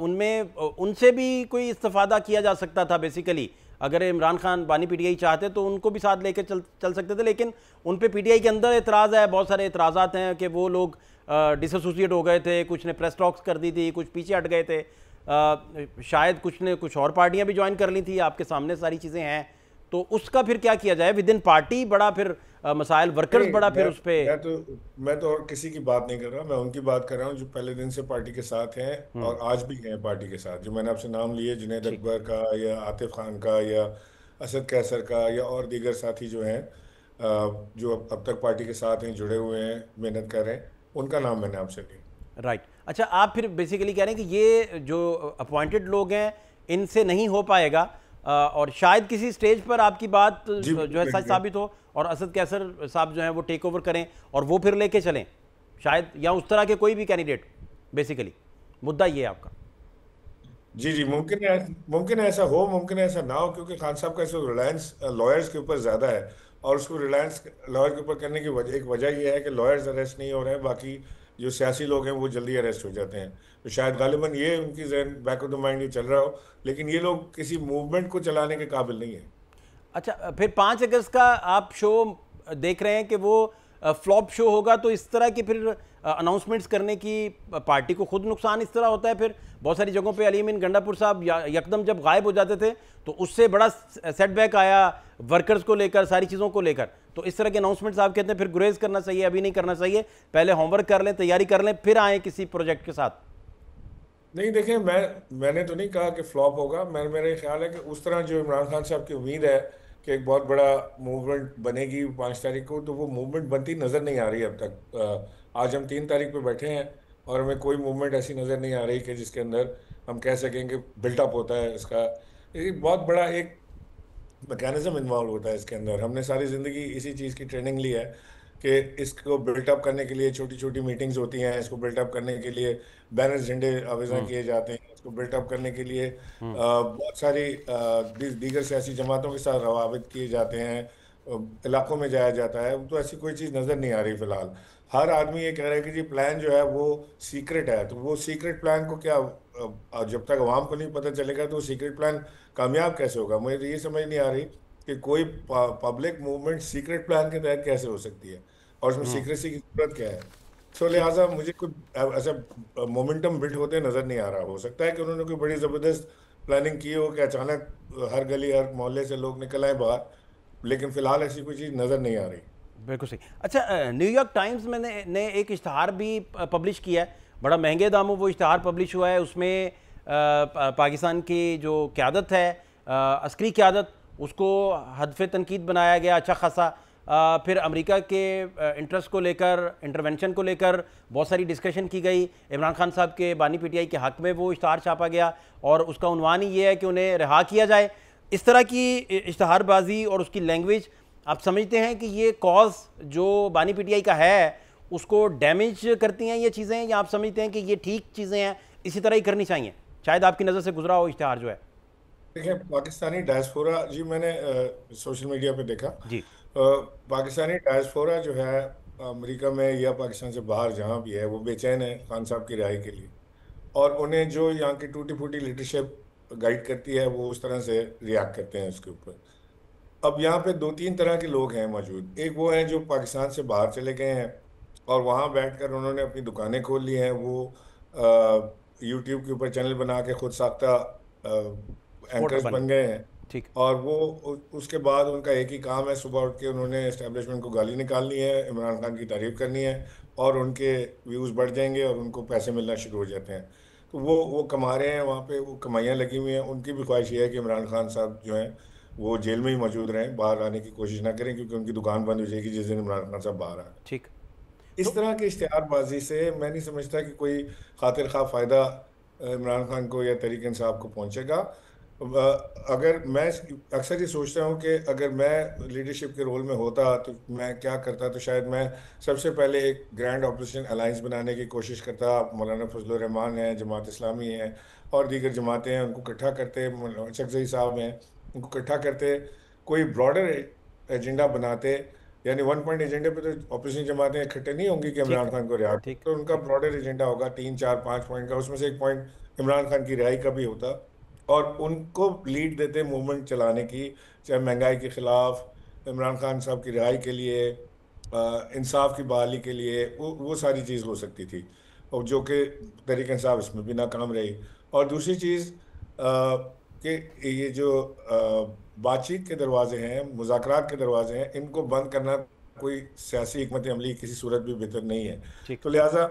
उनमें उनसे भी कोई इस्तेफादा किया जा सकता था बेसिकली, अगर इमरान खान बानी पीटीआई चाहते तो उनको भी साथ लेकर चल सकते थे, लेकिन उन पे पीटीआई के अंदर एतराज़ है, बहुत सारे एतराज़ात हैं कि वो लोग डिसोसिएट हो गए थे, कुछ ने प्रेस टॉक्स कर दी थी, कुछ पीछे हट गए थे, शायद कुछ ने कुछ और पार्टियां भी ज्वाइन कर ली थी, आपके सामने सारी चीज़ें हैं, तो उसका फिर क्या किया जाए? विद इन पार्टी बड़ा फिर मसाइल, वर्कर्स बड़ा फिर उस पर। मैं तो और किसी की बात नहीं कर रहा, मैं उनकी बात कर रहा हूँ जो पहले दिन से पार्टी के साथ हैं और आज भी हैं पार्टी के साथ, जो मैंने आपसे नाम लिए, जुनैद अकबर का या आतिफ खान का या असद कैसर का या और दीगर साथी जो हैं, जो अब तक पार्टी के साथ हैं, जुड़े हुए हैं, मेहनत कर रहे हैं, उनका नाम मैंने आपसे लिया। राइट। अच्छा, आप फिर बेसिकली कह रहे हैं कि ये जो अपॉइंटेड लोग हैं इनसे नहीं हो पाएगा और शायद किसी स्टेज पर आपकी बात जो है सच साबित हो और असद कैसर साहब जो हैं वो टेक ओवर करें और वो फिर लेके चलें शायद, या उस तरह के कोई भी कैंडिडेट। बेसिकली मुद्दा ये है आपका? जी, मुमकिन है ऐसा हो, मुमकिन है ऐसा ना हो, क्योंकि खान साहब का इस रिलायंस लॉयर्स के ऊपर ज़्यादा है और उसको रिलायंस लॉयर के ऊपर करने की एक वजह यह है कि लॉयर्स अरेस्ट नहीं हो रहे हैं, बाकी जो सियासी लोग हैं वो जल्दी अरेस्ट हो जाते हैं, तो शायद गालिबन ये उनकी जहन बैक ऑफ द माइंड ये चल रहा हो, लेकिन ये लोग किसी मूवमेंट को चलाने के काबिल नहीं है। अच्छा, फिर 5 अगस्त का आप शो देख रहे हैं कि वो फ्लॉप शो होगा, तो इस तरह की फिर अनाउंसमेंट्स करने की पार्टी को खुद नुकसान इस तरह होता है। फिर बहुत सारी जगहों पे अली अमीन गंडापुर साहब यकदम जब गायब हो जाते थे तो उससे बड़ा सेटबैक आया वर्कर्स को लेकर, सारी चीज़ों को लेकर, तो इस तरह के अनाउंसमेंट्स आप कहते हैं फिर गुरेज करना चाहिए, अभी नहीं करना चाहिए, पहले होमवर्क कर लें, तैयारी कर लें, फिर आए किसी प्रोजेक्ट के साथ? नहीं, देखें, मैंने तो नहीं कहा कि फ्लॉप होगा, मेरे ख्याल है कि उस तरह जो इमरान खान साहब की उम्मीद है कि एक बहुत बड़ा मूवमेंट बनेगी 5 तारीख को, तो वो मूवमेंट बनती नज़र नहीं आ रही अब तक। आज हम 3 तारीख पे बैठे हैं और हमें कोई मूवमेंट ऐसी नज़र नहीं आ रही कि जिसके अंदर हम कह सकें कि बिल्टअप होता है इसका। ये बहुत बड़ा एक मैकेनिज्म इन्वॉल्व होता है इसके अंदर। हमने सारी ज़िंदगी इसी चीज़ की ट्रेनिंग ली है कि इसको बिल्टअप करने के लिए छोटी छोटी मीटिंग्स होती हैं, इसको बिल्टअप करने के लिए बैनर झंडे आवेज़ा किए जाते हैं, इसको बिल्टअप करने के लिए बहुत सारी दीगर सियासी जमातों के साथ रवाबित किए जाते हैं, इलाकों में जाया जाता है, तो ऐसी कोई चीज़ नज़र नहीं आ रही फ़िलहाल। हर आदमी ये कह रहा है कि जी प्लान जो है वो सीक्रेट है, तो वो सीक्रेट प्लान को क्या जब तक अवाम को नहीं पता चलेगा तो सीक्रेट प्लान कामयाब कैसे होगा? मुझे तो ये समझ नहीं आ रही कि कोई पब्लिक मूवमेंट सीक्रेट प्लान के तहत कैसे हो सकती है और उसमें सीक्रेसी की जरूरत क्या है। सो लिहाजा मुझे कोई ऐसा मोमेंटम बिल्ड होते नजर नहीं आ रहा। हो सकता है कि उन्होंने कोई बड़ी ज़बरदस्त प्लानिंग की हो कि अचानक हर गली हर मोहल्ले से लोग निकल आए बाहर, लेकिन फिलहाल ऐसी कोई चीज़ नज़र नहीं आ रही। बिल्कुल सही। अच्छा, न्यूयॉर्क टाइम्स में ने एक इश्तहार भी पब्लिश किया है, बड़ा महंगे दामों वो इश्तहार पब्लिश हुआ है, उसमें पाकिस्तान की जो क़यादत है, अस्करी क़यादत, उसको हदफ तनकीद बनाया गया अच्छा खासा। फिर अमेरिका के इंटरेस्ट को लेकर, इंटरवेंशन को लेकर बहुत सारी डिस्कशन की गई। इमरान खान साहब के बानी पीटीआई के हक़ में वो इश्तहार छापा गया और उसका उन्वान ही ये है कि उन्हें रिहा किया जाए। इस तरह की इश्तहारबाजी और उसकी लैंग्वेज, आप समझते हैं कि ये कॉज जो बानी पीटीआई का है उसको डैमेज करती हैं ये चीज़ें, या आप समझते हैं कि ये ठीक चीज़ें हैं, इसी तरह ही करनी चाहिए? शायद आपकी नज़र से गुजरा हो इश्तहार जो है। देखिए, पाकिस्तानी डायस्पोरा, जी मैंने सोशल मीडिया पे देखा जी, पाकिस्तानी डायस्पोरा जो है अमेरिका में या पाकिस्तान से बाहर जहाँ भी है, वो बेचैन है खान साहब की रिहाई के लिए, और उन्हें जो यहाँ की टूटी फूटी लीडरशिप गाइड करती है वो उस तरह से रिएक्ट करते हैं उसके ऊपर। अब यहाँ पे 2-3 तरह के लोग हैं मौजूद। एक वो हैं जो पाकिस्तान से बाहर चले गए हैं और वहाँ बैठकर उन्होंने अपनी दुकानें खोल ली हैं, वो यूट्यूब के ऊपर चैनल बना के खुद साख्ता सपोर्टर एंकर्स बन बन गए। गए हैं। ठीक। और वो उसके बाद उनका एक ही काम है, सुबह उठ के उन्होंने एस्टेब्लिशमेंट को गाली निकालनी है, इमरान खान की तारीफ करनी है, और उनके व्यूज़ बढ़ जाएंगे और उनको पैसे मिलना शुरू हो जाते हैं। तो वो कमा रहे हैं, वहाँ पे वो कमाइयाँ लगी हुई हैं। उनकी भी ख्वाहिश ये है कि इमरान खान साहब जो हैं वो जेल में ही मौजूद रहें, बाहर आने की कोशिश ना करें, क्योंकि उनकी दुकान बंद हो जाएगी जिस दिन इमरान खान साहब बाहर आ गए। ठीक। इस तरह की इश्तिहारबाजी से मैं नहीं समझता कि कोई खातिर खा फ़ायदा इमरान खान को या तहरीक इंसाफ को पहुंचेगा। अगर मैं अक्सर ये सोचता हूँ कि अगर मैं लीडरशिप के रोल में होता तो मैं क्या करता, तो शायद मैं सबसे पहले एक ग्रैंड ऑपोजिशन अलाइंस बनाने की कोशिश करता। मौलाना फजलुर रहमान हैं, जमात इस्लामी है और दीगर जमातें हैं, उनको इकट्ठा करते, चकजई साहब हैं, उनको इकट्ठा करते, कोई ब्रॉडर एजेंडा बनाते। यानी वन पॉइंट एजेंडे पे तो ऑपोजिशन जमातें इकट्ठे नहीं होंगी कि ठीक। इमरान खान को रिहा करें। ठीक। तो उनका ब्रॉडर एजेंडा होगा 3 4 5 पॉइंट का, उसमें से एक पॉइंट इमरान खान की रिहाई का भी होता, और उनको लीड देते मूवमेंट चलाने की, चाहे महंगाई के खिलाफ, इमरान खान साहब की रिहाई के लिए, इंसाफ की बहाली के लिए, वो सारी चीज़ हो सकती थी, और जो कि तहरीक इंसाफ इसमें भी नाकाम रही। और दूसरी चीज़ कि ये जो बातचीत के दरवाजे हैं, मुज़ाकरात के दरवाजे हैं, इनको बंद करना कोई सियासी हिकमत अमली किसी सूरत भी बेहतर नहीं है। ठीक। तो लिहाजा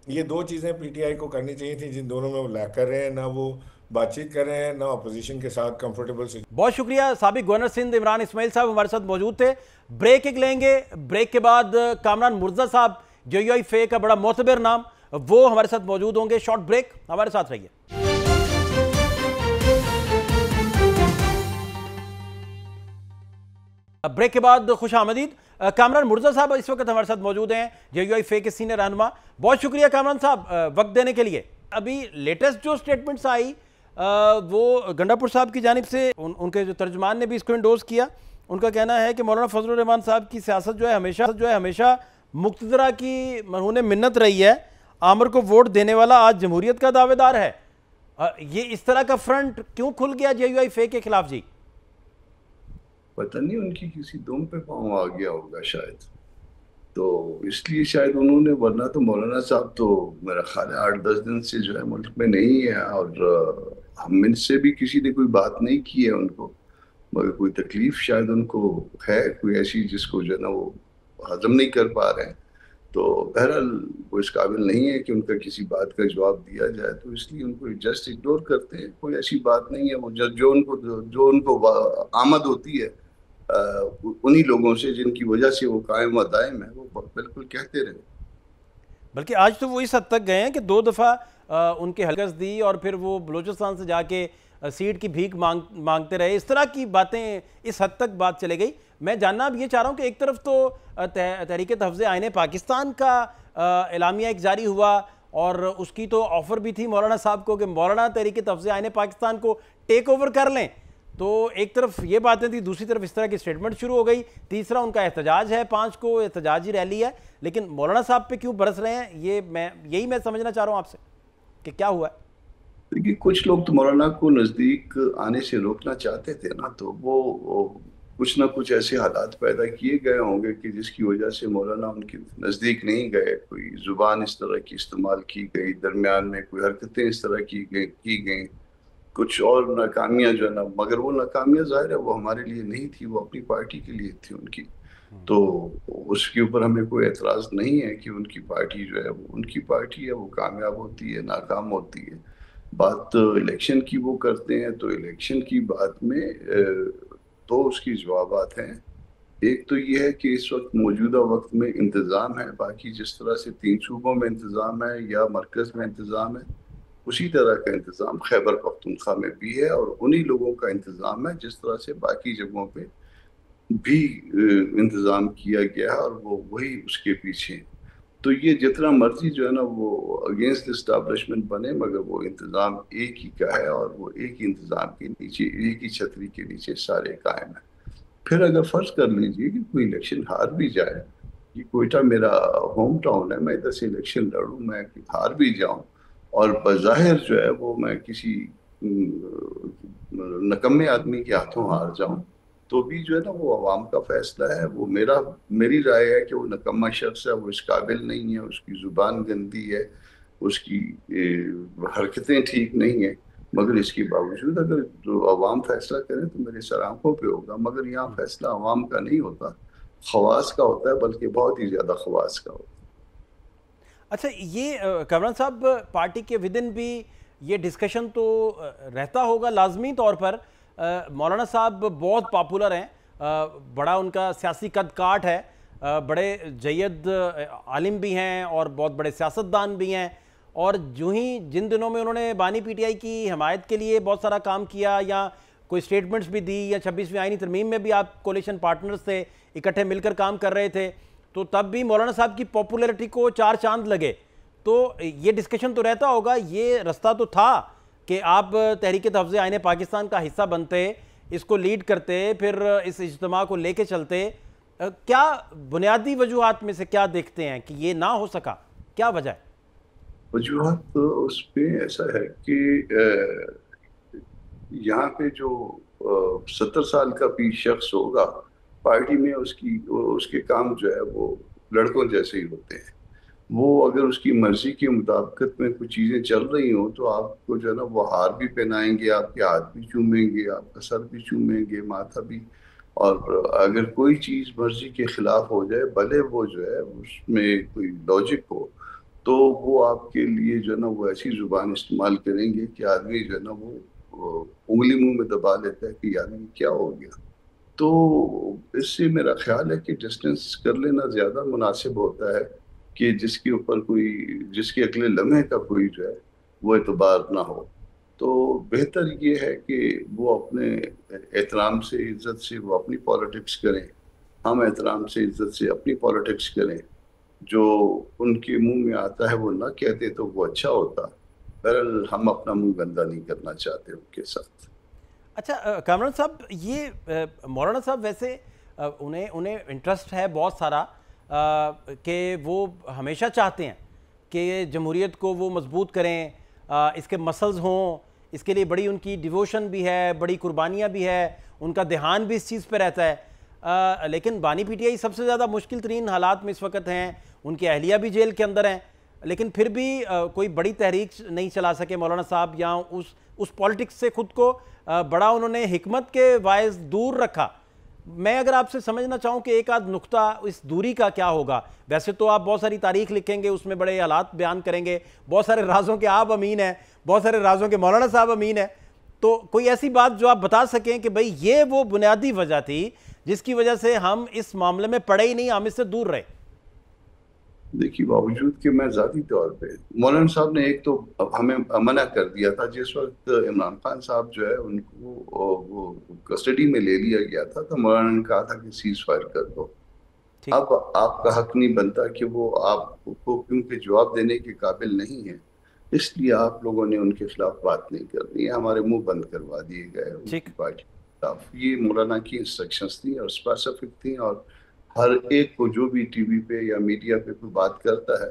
ये दो चीज़ें पीटीआई को करनी चाहिए थी, जिन दोनों में वो लैक कर रहे हैं, ना वो बातचीत कर रहे हैं, ना अपोजिशन के साथ कंफर्टेबल से। बहुत शुक्रिया। साबिक गवर्नर सिंध इमरान इस्माइल साहब हमारे साथ मौजूद थे। ब्रेक एक लेंगे, ब्रेक के बाद कामरान मुर्तज़ा साहब, JUI का बड़ा मोतबर नाम, वो हमारे साथ मौजूद होंगे। शॉर्ट ब्रेक, हमारे साथ रहिए। ब्रेक के बाद खुश आमदीद। कामरान मुर्तज़ा साहब इस वक्त हमारे साथ मौजूद हैं, JUI के सीनियर रहनुमा। बहुत शुक्रिया कामरान साहब वक्त देने के लिए। अभी लेटेस्ट जो स्टेटमेंट्स आई वो गंडापुर साहब की जानिब से, उनके जो तर्जुमान ने भी इसको इंडोर्स किया। उनका कहना है कि मौलाना फजलुर रहमान साहब की सियासत जो है हमेशा मुक्तदरा की मरहून मिन्नत रही है। आमर को वोट देने वाला आज जमहूरियत का दावेदार है। ये इस तरह का फ्रंट क्यों खुल गया JUI के खिलाफ जी? पता नहीं, उनकी किसी दुम पे पाँव आ गया होगा शायद, तो इसलिए शायद उन्होंने, वरना तो मौलाना साहब तो मेरा ख्याल है 8-10 दिन से जो है मुल्क में नहीं है, और हम इनसे भी किसी ने कोई बात नहीं की है उनको, मगर कोई तकलीफ शायद उनको है, कोई ऐसी जिसको जो है ना वो हजम नहीं कर पा रहे हैं। तो बहरहाल वो इस काबिल नहीं है कि उनका किसी बात का जवाब दिया जाए, तो इसलिए उनको जस्ट इग्नोर करते हैं। कोई ऐसी बात नहीं है, वो जो उनको आमद होती है उन्हीं लोगों से जिनकी वजह से वो कायम व दायम है, वो बिल्कुल कहते रहे। बल्कि आज तो वो इस हद तक गए हैं कि 2 दफ़ा उनके हलकस दी और फिर वो बलूचिस्तान से जाके सीट की भीख मांगते रहे। इस तरह की बातें, इस हद तक बात चले गई। मैं जानना अब ये चाह रहा हूँ कि एक तरफ तो तहरीक तहफ़्ज़ुज़ आईन पाकिस्तान का एलामिया एक जारी हुआ, और उसकी तो ऑफ़र भी थी मौलाना साहब को कि मौलाना तहरीक तहफ़्ज़ुज़ आईन पाकिस्तान को टेक ओवर कर लें। तो एक तरफ ये बातें थी, दूसरी तरफ इस तरह की स्टेटमेंट शुरू हो गई। तीसरा उनका एहतजाज है, 5 को एहतजाजी रैली है। लेकिन मौलाना साहब पे क्यों बरस रहे हैं, यही मैं समझना चाह रहा हूँ आपसे कि क्या हुआ है। देखिए, कुछ लोग तो मौलाना को नज़दीक आने से रोकना चाहते थे ना, तो वो कुछ ना कुछ ऐसे हालात पैदा किए गए होंगे कि जिसकी वजह से मौलाना उनके नज़दीक नहीं गए। कोई जुबान इस तरह की इस्तेमाल की गई, दरमियान में कोई हरकतें इस तरह की गई, कुछ और नाकामियां जो है ना, मगर वो नाकामियां जाहिर है वो हमारे लिए नहीं थी, वो अपनी पार्टी के लिए थी उनकी। तो उसके ऊपर हमें कोई एतराज़ नहीं है कि उनकी पार्टी जो है वो उनकी पार्टी है, वो कामयाब होती है, नाकाम होती है। बात तो इलेक्शन की वो करते हैं, तो इलेक्शन की बात में तो उसकी जवाबात हैं। एक तो ये है कि इस वक्त मौजूदा वक्त में इंतज़ाम है, बाकी जिस तरह से 3 सूबों में इंतज़ाम है या मरकज़ में इंतज़ाम है, उसी तरह का इंतज़ाम खैबर पख्तूनख्वा में भी है, और उन्हीं लोगों का इंतज़ाम है जिस तरह से बाकी जगहों पे भी इंतज़ाम किया गया है, और वो वही उसके पीछे है। तो ये जितना मर्जी जो है ना वो अगेंस्ट इस्टेब्लिशमेंट बने, मगर वो इंतज़ाम एक ही का है, और वो एक ही इंतज़ाम के नीचे, एक ही छतरी के नीचे सारे कायम है। फिर अगर फर्ज कर लीजिए कि कोई इलेक्शन हार भी जाए, कि कोयटा मेरा होम टाउन है, मैं इधर से इलेक्शन लड़ूँ, मैं हार भी जाऊँ, और बज़ाहिर जो है वो मैं किसी नकम्मे आदमी के हाथों हार जाऊं, तो भी जो है ना वो अवाम का फैसला है। वो मेरी राय है कि वो नकम्मा शख्स है, वो इस काबिल नहीं है, उसकी जुबान गंदी है, उसकी हरकतें ठीक नहीं है, मगर इसके बावजूद अगर जो अवाम फैसला करे तो मेरे सर आंखों पे होगा। मगर यहाँ फैसला अवाम का नहीं होता, खवास का होता है, बल्कि बहुत ही ज्यादा खवास का होता है। अच्छा, ये कमरान साहब, पार्टी के विदिन भी ये डिस्कशन तो रहता होगा लाजमी तौर पर। मौलाना साहब बहुत पॉपुलर हैं, बड़ा उनका सियासी कद काठ है, बड़े जयद आलिम भी हैं और बहुत बड़े सियासतदान भी हैं। और जो ही जिन दिनों में उन्होंने बानी पीटीआई की हमायत के लिए बहुत सारा काम किया या कोई स्टेटमेंट्स भी दी, या 26वीं आईनी तरमीम में भी आप कोलिशन पार्टनर्स से इकट्ठे मिलकर काम कर रहे थे, तो तब भी मौलाना साहब की पॉपुलैरिटी को चार चांद लगे। तो ये डिस्कशन तो रहता होगा, ये रास्ता तो था कि आप तहरीक तहफ़्ज़ुज़ आईन पाकिस्तान का हिस्सा बनते, इसको लीड करते, फिर इस इज्तिमा को लेके चलते। क्या बुनियादी वजूहात में से क्या देखते हैं कि ये ना हो सका, क्या वजह है? वजूहात तो उस पर ऐसा है कि यहाँ पे जो 70 साल का भी शख्स होगा पार्टी में, उसके काम जो है वो लड़कों जैसे ही होते हैं। वो अगर उसकी मर्जी के मुताबिक में कुछ चीजें चल रही हो तो आपको जो है ना वो हार भी पहनाएंगे, आपके हाथ भी चूमेंगे, आपका सर भी चूमेंगे, माथा भी। और अगर कोई चीज मर्जी के खिलाफ हो जाए, भले वो जो है उसमें कोई लॉजिक हो, तो वो आपके लिए जो है ना वो ऐसी जुबान इस्तेमाल करेंगे कि आदमी जो है ना वो उंगली मुंह में दबा लेता है कि आदमी क्या हो गया। तो इससे मेरा ख्याल है कि डिस्टेंस कर लेना ज्यादा मुनासिब होता है कि जिसके ऊपर कोई, जिसके अगले लम्हे का कोई जो है वो एतबार ना हो। तो बेहतर ये है कि वो अपने एहतराम से, इज्जत से वो अपनी पॉलिटिक्स करें, हम एहतराम से, इज्जत से अपनी पॉलिटिक्स करें। जो उनके मुंह में आता है वो ना कहते तो वो अच्छा होता। बहरहाल हम अपना मुंह गंदा नहीं करना चाहते उनके साथ। अच्छा कामरान साहब, ये मौलाना साहब वैसे उन्हें इंटरेस्ट है बहुत सारा कि वो हमेशा चाहते हैं कि जमहूरियत को वो मजबूत करें, इसके मसल्स हों, इसके लिए बड़ी उनकी डिवोशन भी है, बड़ी कुर्बानियाँ भी है, उनका ध्यान भी इस चीज़ पे रहता है। लेकिन बानी पीटीआई सबसे ज़्यादा मुश्किल तरीन हालात में इस वक्त हैं, उनकी अहलिया भी जेल के अंदर हैं, लेकिन फिर भी कोई बड़ी तहरीक नहीं चला सके मौलाना साहब, या उस पॉलिटिक्स से ख़ुद को बड़ा उन्होंने हिकमत के वाइज दूर रखा। मैं अगर आपसे समझना चाहूँ कि एक आध नुक्ता इस दूरी का क्या होगा। वैसे तो आप बहुत सारी तारीख लिखेंगे, उसमें बड़े हालात बयान करेंगे, बहुत सारे राजों के आप अमीन हैं, बहुत सारे राजों के मौलाना साहब अमीन हैं, तो कोई ऐसी बात जो आप बता सकें कि भाई ये वो बुनियादी वजह थी जिसकी वजह से हम इस मामले में पड़े ही नहीं, हम इससे दूर रहे? देखिए, बावजूद कि मैं ज़ाती तौर पे, मौलाना साहब ने एक तो हमें मना कर दिया था जिस वक्त इमरान खान साहब जो है उनको वो कस्टडी में ले लिया गया था, तो मौलाना ने कहा था कि सीज फायर कर दो। अब आपका हक नहीं बनता कि वो आपको, क्योंकि जवाब देने के काबिल नहीं है, इसलिए आप लोगों ने उनके खिलाफ बात नहीं करनी है, हमारे मुंह बंद करवा दिए गए उनकी पार्टी के खिलाफ। ये मौलाना की इंस्ट्रक्शंस थी और स्पेसिफिक थी, और हर एक को जो भी टीवी पे या मीडिया पे कोई बात करता है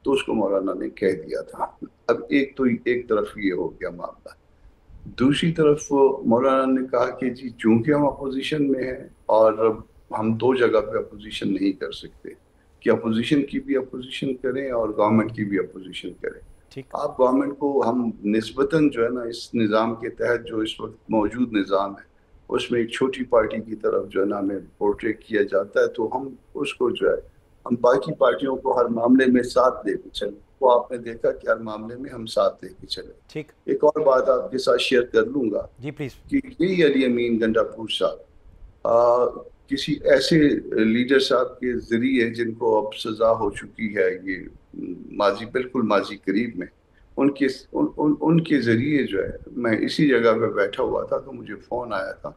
तो उसको मौलाना ने कह दिया था। अब एक तरफ ये हो गया मामला। दूसरी तरफ मौलाना ने कहा कि जी चूंकि हम अपोजिशन में हैं और हम दो जगह पे अपोजिशन नहीं कर सकते, कि अपोजिशन की भी अपोजिशन करें और गवर्नमेंट की भी अपोजिशन करें। आप गवर्नमेंट को, हम निस्बतन जो है ना इस निज़ाम के तहत जो इस वक्त मौजूद निज़ाम है उसमें एक छोटी पार्टी की तरफ जो है ना हमें पोर्ट्रेट किया जाता है, तो हम उसको जो है, हम बाकी पार्टियों को हर मामले में साथ लेके चले। वो आपने देखा कि हर मामले में हम साथ लेके चले। ठीक। एक और बात आपके साथ शेयर कर लूंगा जी प्लीज, कि यही अली अमीन गंडापुर साहब किसी ऐसे लीडर साहब के जरिए जिनको अब सजा हो चुकी है, ये बिल्कुल माजी करीब में, उनके जरिए जो है, मैं इसी जगह पे बैठा हुआ था तो मुझे फोन आया था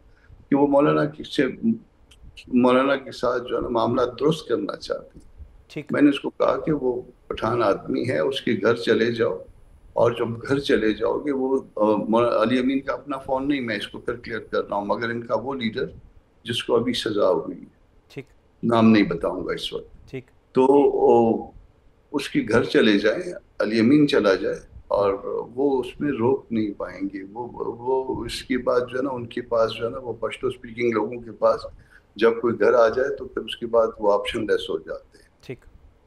कि वो मौलाना के साथ जो है ना मामला दुरुस्त करना चाहते हैं। ठीक। मैंने उसको कहा कि वो पठान आदमी है, उसके घर चले जाओ, और जब घर चले जाओगे, वो अली अमीन का अपना फोन नहीं, मैं इसको फिर क्लियर कर रहा हूँ, मगर इनका वो लीडर जिसको अभी सजा हुई है, ठीक, नाम नहीं बताऊंगा इस वक्त, ठीक, तो उसके घर चले जाए, अली अमीन चला जाए, और वो उसमें रोक नहीं पाएंगे। वो इसके बाद जो है ना उनके पास जो है ना, वो पश्तो स्पीकिंग लोगों के पास जब कोई घर आ जाए तो फिर उसके बाद वो ऑप्शन लेस हो जाते हैं। ठीक।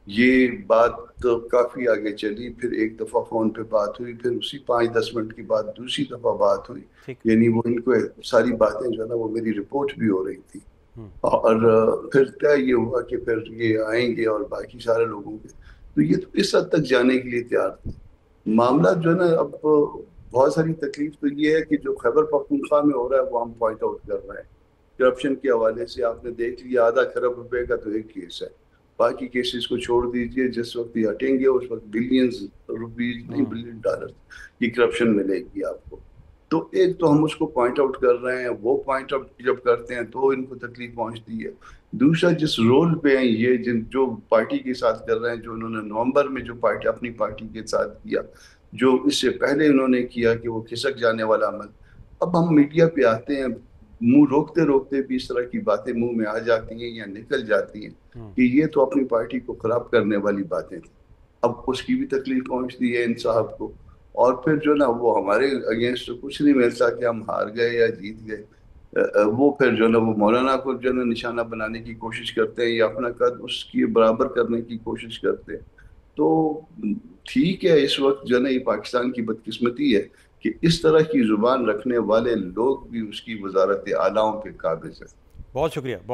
ये बात तो काफी आगे चली, फिर एक दफा फोन पे बात हुई, फिर उसी 5-10 मिनट के बाद दूसरी दफा बात हुई। यानी वो इनको सारी बातें जो है ना वो मेरी रिपोर्ट भी हो रही थी। और फिर तय ये हुआ कि फिर ये आएंगे और बाकी सारे लोगों के, तो ये तो इस हद तक जाने के लिए तैयार थे। मामला जो है ना, अब बहुत सारी तकलीफ तो ये है कि जो खैबर पख्तूनख्वा में हो रहा है वो हम पॉइंट आउट कर रहे हैं। करप्शन के हवाले से आपने देख लिया, $0.5 खरब रुपए का तो एक केस है, बाकी केसेस को छोड़ दीजिए। जिस वक्त ये हटेंगे उस वक्त बिलियंस रुपीज नहीं बिलियन डॉलर की करप्शन मिलेगी आपको। तो एक तो हम उसको पॉइंट आउट कर रहे हैं, वो पॉइंट आउट जब करते हैं तो इनको तकलीफ पहुंचती है। दूसरा, जिस रोल पे हैं ये, जिन जो पार्टी के साथ कर रहे हैं, जो उन्होंने नवंबर में जो पार्टी अपनी पार्टी के साथ किया, जो इससे पहले उन्होंने किया कि वो खिसक जाने वाला अमल, अब हम मीडिया पे आते हैं, मुंह रोकते रोकते भी इस तरह की बातें मुंह में आ जाती हैं या निकल जाती हैं कि ये तो अपनी पार्टी को खराब करने वाली बातें थी। अब उसकी भी तकलीफ पहुंचती है इन साहब को। और फिर जो ना वो हमारे अगेंस्ट तो कुछ नहीं मिलता कि हम हार गए या जीत गए। वो फिर जो ना वो मौलाना को जो ना निशाना बनाने की कोशिश करते हैं या अपना कद उसकी बराबर करने की कोशिश करते हैं। तो ठीक है, इस वक्त जो ना ये पाकिस्तान की बदकिस्मती है कि इस तरह की जुबान रखने वाले लोग भी उसकी वजारत आलाओं पे काबिज है। बहुत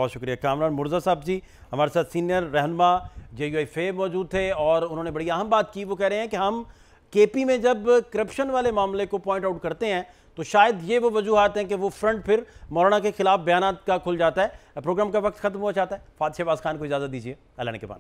शुक्रिया कामरान मुर्जा साहब जी, हमारे साथ सीनियर रहनुमा JUI मौजूद थे और उन्होंने बड़ी अहम बात की। वो कह रहे हैं कि हम KP में जब करप्शन वाले मामले को पॉइंट आउट करते हैं तो शायद ये वो वजूहात हैं कि वो फ्रंट फिर मौलाना के खिलाफ बयानात का खुल जाता है। प्रोग्राम का वक्त खत्म हो जाता है। फात शहबाज खान को इजाज़त दीजिए, अल्लाह ने के बाद।